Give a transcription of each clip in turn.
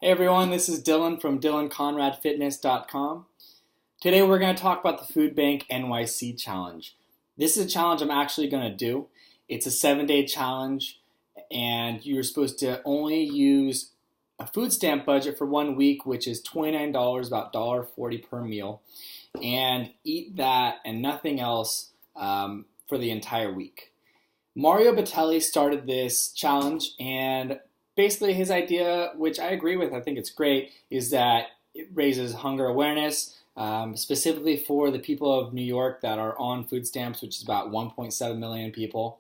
Hey everyone, this is Dylan from DylanConradFitness.com. Today we're going to talk about the FoodBank NYC challenge. This is a challenge I'm actually going to do. It's a 7-day challenge and you're supposed to only use a food stamp budget for 1 week, which is $29, about $1.40 per meal, and eat that and nothing else for the entire week. Mario Battelli started this challenge, and basically his idea, which I agree with, I think it's great, is that it raises hunger awareness, specifically for the people of New York that are on food stamps, which is about 1.7 million people.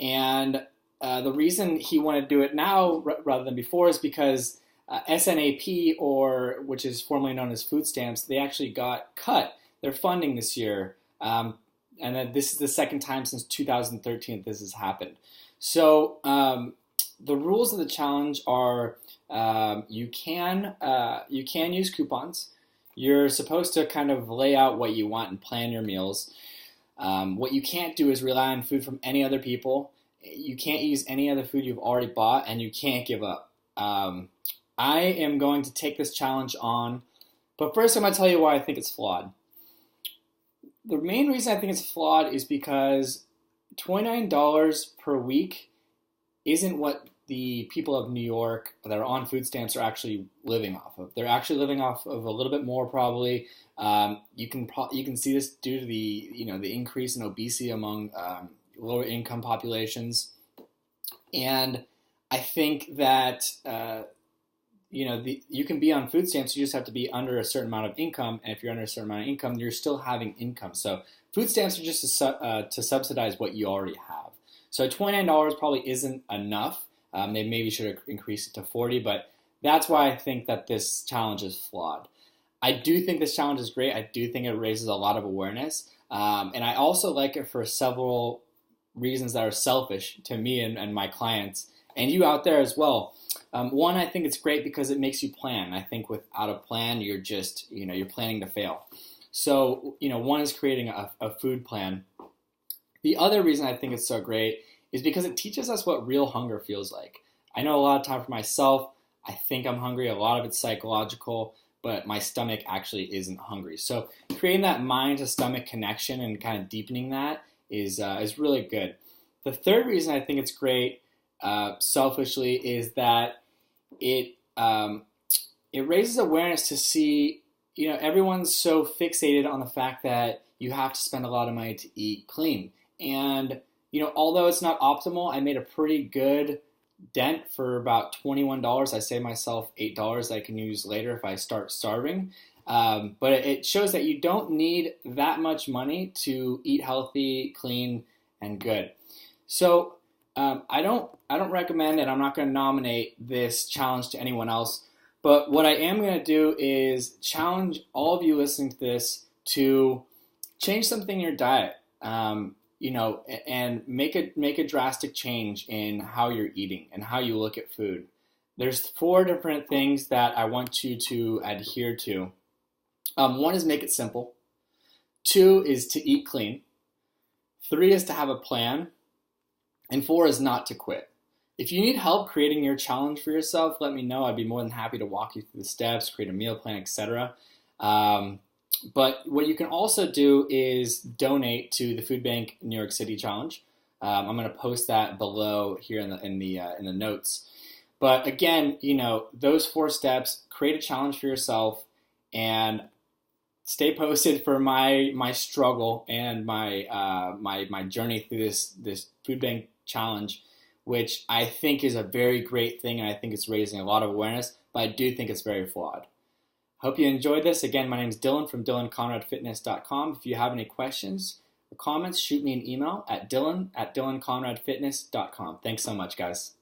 And the reason he wanted to do it now rather than before is because SNAP, or which is formerly known as food stamps, they actually got cut their funding this year. And then this is the second time since 2013 that this has happened. So the rules of the challenge are you can use coupons. You're supposed to kind of lay out what you want and plan your meals. What you can't do is rely on food from any other people. You can't use any other food you've already bought, and you can't give up. I am going to take this challenge on, but first I'm going to tell you why I think it's flawed. The main reason I think it's flawed is because $29 per week isn't what the people of New York that are on food stamps are actually living off of. They're actually living off of a little bit more, probably. You can see this due to the increase in obesity among lower income populations, and I think that you can be on food stamps. You just have to be under a certain amount of income, and if you're under a certain amount of income, you're still having income. So food stamps are just to subsidize what you already have. So $29 probably isn't enough. They maybe should have increased it to $40, but that's why I think that this challenge is flawed. I do think this challenge is great. I do think it raises a lot of awareness, and I also like it for several reasons that are selfish to me and my clients, and you out there as well. One, I think it's great because it makes you plan. I think without a plan, you're just, you're planning to fail. So, one is creating a food plan. The other reason I think it's so great is because it teaches us what real hunger feels like. I know a lot of time for myself, I think I'm hungry. A lot of it's psychological, but my stomach actually isn't hungry. So creating that mind to stomach connection and kind of deepening that is really good. The third reason I think it's great, selfishly, is that it raises awareness to see, everyone's so fixated on the fact that you have to spend a lot of money to eat clean. And, although it's not optimal, I made a pretty good dent for about $21. I save myself $8 I can use later if I start starving. But it shows that you don't need that much money to eat healthy, clean, and good. So I don't recommend it. I'm not going to nominate this challenge to anyone else. But what I am going to do is challenge all of you listening to this to change something in your diet. And make a drastic change in how you're eating and how you look at food. There's 4 different things that I want you to adhere to. 1 is make it simple. 2 is to eat clean. 3 is to have a plan. And 4 is not to quit. If you need help creating your challenge for yourself, let me know. I'd be more than happy to walk you through the steps, create a meal plan, etc. But what you can also do is donate to the Food Bank New York City Challenge. I'm going to post that below here in the notes. But again, those 4 steps: create a challenge for yourself, and stay posted for my struggle and my journey through this Food Bank Challenge, which I think is a very great thing, and I think it's raising a lot of awareness. But I do think it's very flawed. Hope you enjoyed this. Again, my name is Dylan from DylanConradFitness.com. If you have any questions or comments, shoot me an email at dylan@dylanconradfitness.com. Thanks so much, guys.